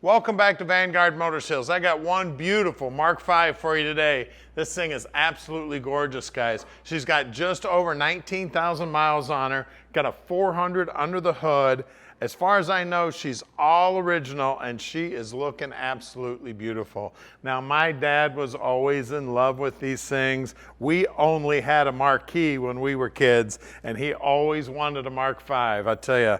Welcome back to Vanguard Motor Sales. I got one beautiful Mark V for you today. This thing is absolutely gorgeous, guys. She's got just over 19,000 miles on her, got a 400 under the hood. As far as I know, she's all original and she is looking absolutely beautiful. Now, my dad was always in love with these things. We only had a Marquis when we were kids and he always wanted a Mark V. I tell you,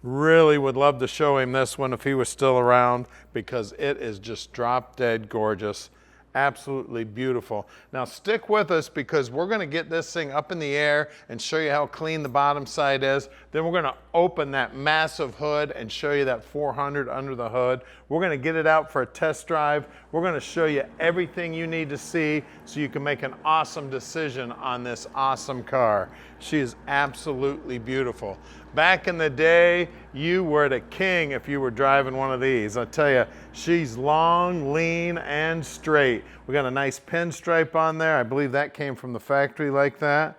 really would love to show him this one if he was still around because it is just drop dead gorgeous. Absolutely beautiful. Now stick with us because we're going to get this thing up in the air and show you how clean the bottom side is. Then we're going to open that massive hood and show you that 400 under the hood. We're going to get it out for a test drive. We're going to show you everything you need to see so you can make an awesome decision on this awesome car. She is absolutely beautiful. Back in the day, you were the king if you were driving one of these. I tell you, she's long, lean, and straight. We got a nice pinstripe on there. I believe that came from the factory like that.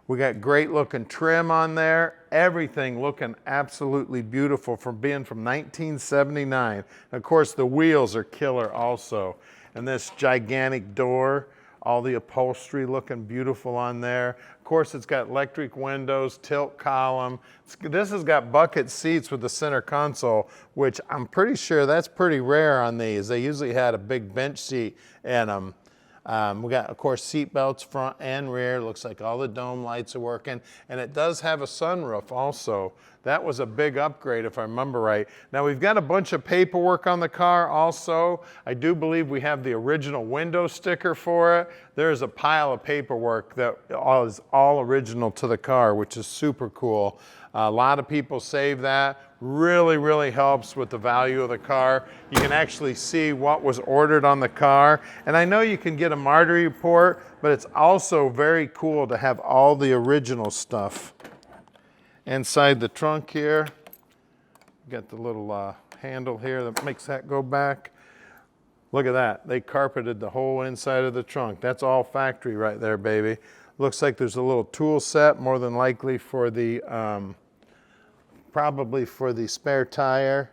We got great looking trim on there. Everything looking absolutely beautiful from being from 1979. And of course, the wheels are killer also. And this gigantic door, all the upholstery looking beautiful on there. Of course, it's got electric windows, tilt column. This has got bucket seats with the center console, which I'm pretty sure that's pretty rare on these. They usually had a big bench seat in them. We got, of course, seat belts front and rear. Looks like all the dome lights are working. And it does have a sunroof also. That was a big upgrade if I remember right. Now we've got a bunch of paperwork on the car also. I do believe we have the original window sticker for it. There's a pile of paperwork that is all original to the car, which is super cool. A lot of people save that. Really, really helps with the value of the car. You can actually see what was ordered on the car. And I know you can get a Marty report, but it's also very cool to have all the original stuff. Inside the trunk here, got the little handle here that makes that go back. Look at that. They carpeted the whole inside of the trunk. That's all factory right there, baby. Looks like there's a little tool set, more than likely for the probably for the spare tire.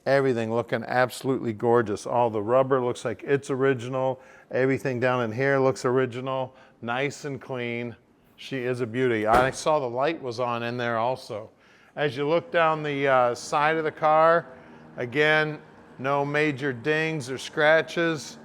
Everything looking absolutely gorgeous. All the rubber looks like it's original. Everything down in here looks original. Nice and clean. She is a beauty. I saw the light was on in there also. As you look down the side of the car, again, no major dings or scratches.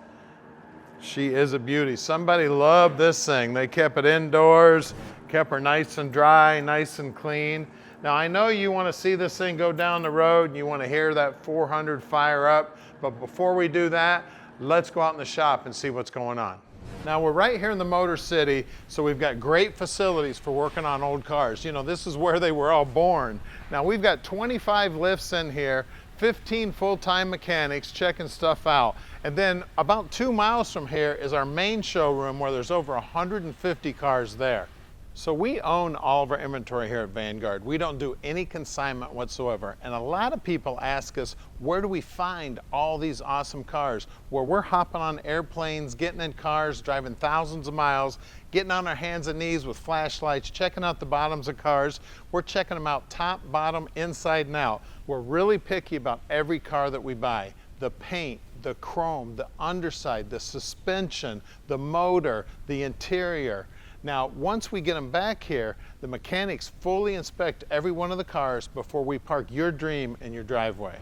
She is a beauty. Somebody loved this thing. They kept it indoors, kept her nice and dry, nice and clean. Now I know you want to see this thing go down the road and you want to hear that 400 fire up, but before we do that, let's go out in the shop and see what's going on. Now we're right here in the Motor City, so we've got great facilities for working on old cars. You know, this is where they were all born. Now we've got 25 lifts in here, 15 full-time mechanics checking stuff out. And then about 2 miles from here is our main showroom where there's over 150 cars there. So we own all of our inventory here at Vanguard. We don't do any consignment whatsoever. And a lot of people ask us, where do we find all these awesome cars? Where we're hopping on airplanes, getting in cars, driving thousands of miles, getting on our hands and knees with flashlights, checking out the bottoms of cars. We're checking them out top, bottom, inside and out. We're really picky about every car that we buy. The paint, the chrome, the underside, the suspension, the motor, the interior. Now, once we get them back here, the mechanics fully inspect every one of the cars before we park your dream in your driveway.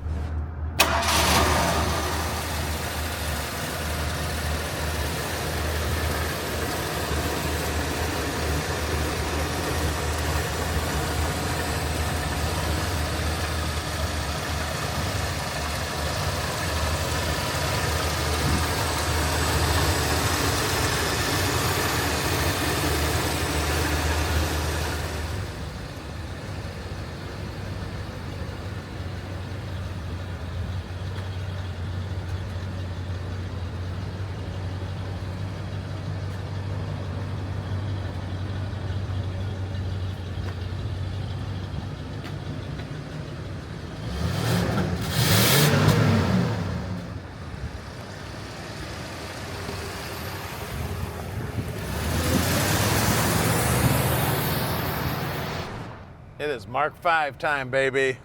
It is Mark V time, baby.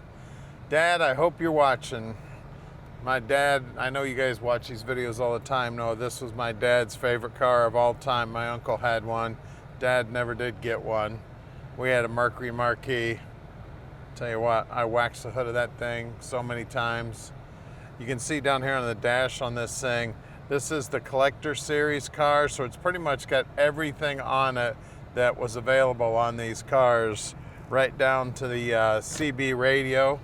Dad, I hope you're watching. My dad, I know you guys watch these videos all the time, know this was my dad's favorite car of all time. My uncle had one. Dad never did get one. We had a Mercury Marquis. Tell you what, I waxed the hood of that thing so many times. You can see down here on the dash on this thing, this is the collector series car, so it's pretty much got everything on it that was available on these cars, right down to the CB radio.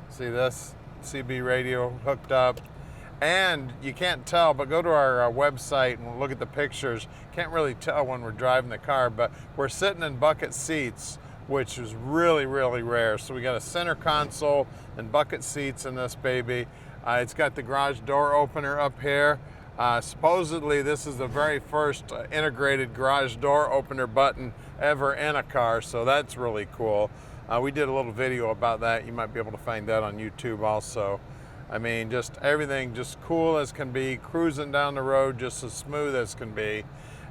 See this? CB radio hooked up. And you can't tell, but go to our website and look at the pictures. Can't really tell when we're driving the car, but we're sitting in bucket seats, which is really, really rare. So we got a center console and bucket seats in this baby. It's got the garage door opener up here. Supposedly this is the very first integrated garage door opener button ever in a car, so that's really cool. We did a little video about that. You might be able to find that on YouTube also. I mean, just everything just cool as can be, cruising down the road just as smooth as can be.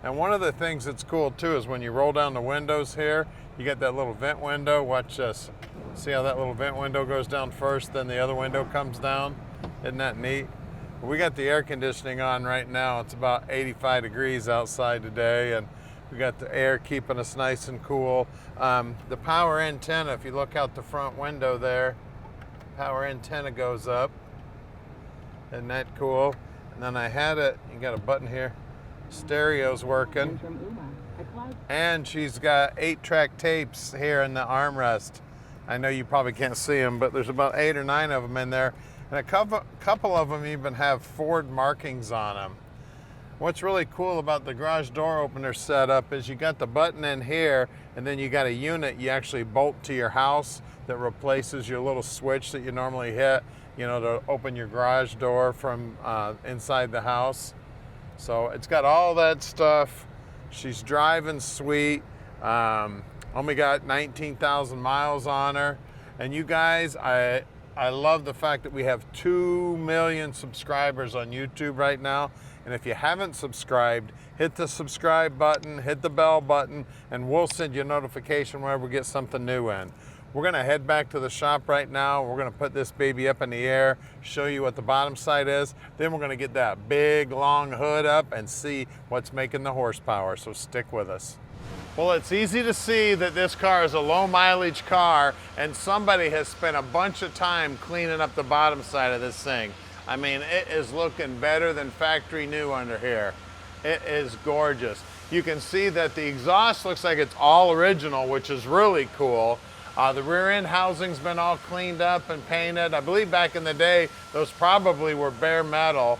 And one of the things that's cool too is when you roll down the windows here, you get that little vent window. Watch this. See how that little vent window goes down first, then the other window comes down? Isn't that neat? We got the air conditioning on right now. It's about 85 degrees outside today, and we got the air keeping us nice and cool. The power antenna, if you look out the front window there, power antenna goes up. Isn't that cool? And then I had it, you got a button here, stereo's working. And she's got 8-track tapes here in the armrest. I know you probably can't see them, but there's about 8 or 9 of them in there. And a couple of them even have Ford markings on them. What's really cool about the garage door opener setup is you got the button in here, and then you got a unit you actually bolt to your house that replaces your little switch that you normally hit, you know, to open your garage door from inside the house. So it's got all that stuff. She's driving sweet. Only got 19,000 miles on her. And you guys, I love the fact that we have 2 million subscribers on YouTube right now. And if you haven't subscribed, hit the subscribe button, hit the bell button, and we'll send you a notification whenever we get something new in. We're gonna head back to the shop right now. We're gonna put this baby up in the air, show you what the bottom side is. Then we're gonna get that big long hood up and see what's making the horsepower, so stick with us. Well, it's easy to see that this car is a low mileage car, and somebody has spent a bunch of time cleaning up the bottom side of this thing. I mean, it is looking better than factory new under here. It is gorgeous. You can see that the exhaust looks like it's all original, which is really cool. The rear end housing's been all cleaned up and painted. I believe back in the day, those probably were bare metal.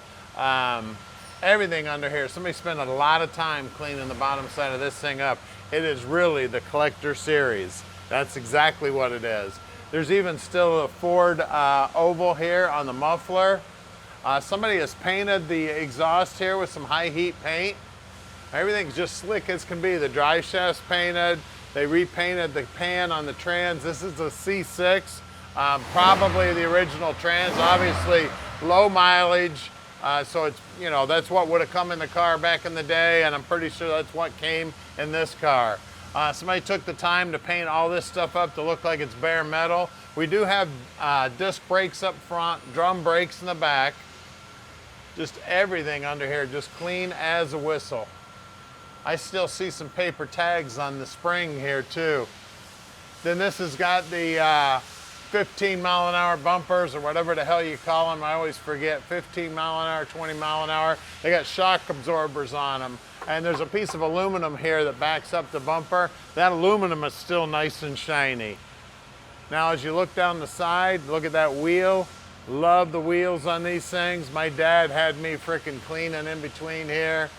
Everything under here, somebody spent a lot of time cleaning the bottom side of this thing up. It is really the collector series. That's exactly what it is. There's even still a Ford oval here on the muffler. Somebody has painted the exhaust here with some high heat paint. Everything's just slick as can be. The drive shaft's painted. They repainted the pan on the trans. This is a C6, probably the original trans, obviously low mileage. So it's, you know, that's what would have come in the car back in the day, and I'm pretty sure that's what came in this car. Somebody took the time to paint all this stuff up to look like it's bare metal. We do have disc brakes up front, drum brakes in the back. Just everything under here, just clean as a whistle. I still see some paper tags on the spring here too. Then this has got the 15 mile an hour bumpers, or whatever the hell you call them. I always forget, 15 mile an hour, 20 mile an hour. They got shock absorbers on them. And there's a piece of aluminum here that backs up the bumper. That aluminum is still nice and shiny. Now as you look down the side, look at that wheel. Love the wheels on these things. My dad had me frickin' cleaning in between here.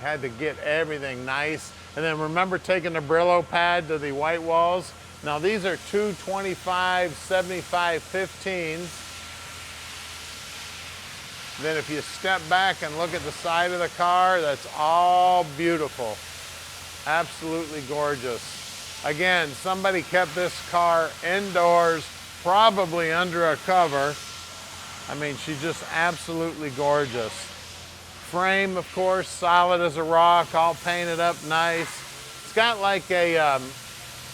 Had to get everything nice. And then remember taking the Brillo pad to the white walls? Now these are 225, 75, 15s. Then if you step back and look at the side of the car, that's all beautiful. Absolutely gorgeous. Again, somebody kept this car indoors, probably under a cover. I mean, she's just absolutely gorgeous. Frame, of course, solid as a rock, all painted up nice. It's got like a,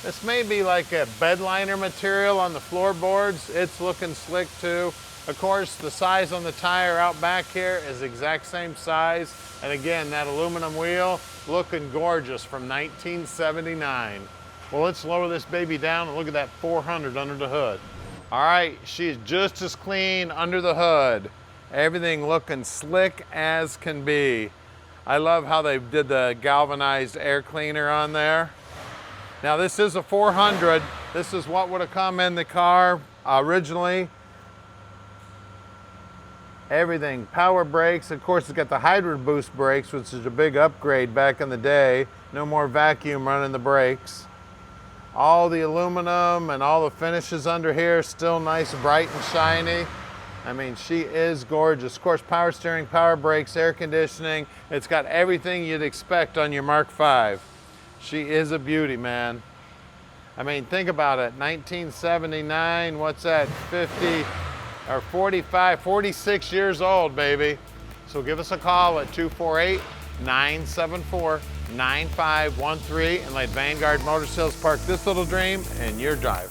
this may be like a bed liner material on the floorboards. It's looking slick too. Of course, the size on the tire out back here is the exact same size. And again, that aluminum wheel looking gorgeous from 1979. Well, let's lower this baby down and look at that 400 under the hood. All right, she's just as clean under the hood. Everything looking slick as can be. I love how they did the galvanized air cleaner on there. Now this is a 400. This is what would have come in the car originally. Everything, power brakes. Of course, it's got the hybrid boost brakes, which is a big upgrade back in the day. No more vacuum running the brakes. All the aluminum and all the finishes under here, still nice, bright and shiny. I mean, she is gorgeous. Of course, power steering, power brakes, air conditioning. It's got everything you'd expect on your Mark V. She is a beauty, man. I mean, think about it, 1979, what's that, 50 or 45, 46 years old, baby. So give us a call at 248-974-9513 and let Vanguard Motor Sales park this little dream in your drive.